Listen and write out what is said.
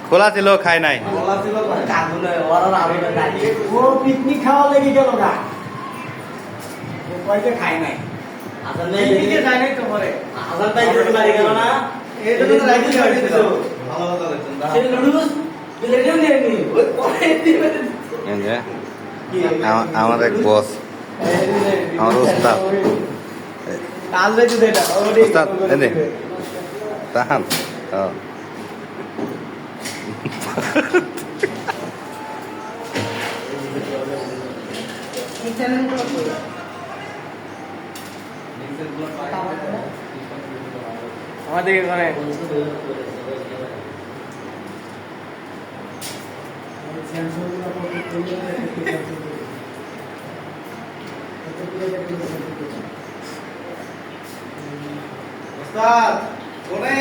খোলা ছিল খাই নাই পিকনিক খাওয়া লেগে গেল না খাই নাই আমার এক বস আমার উস্তাদ উস্তাদ এনে তাহান আমাদের এখানে ওস্তাদ কোনে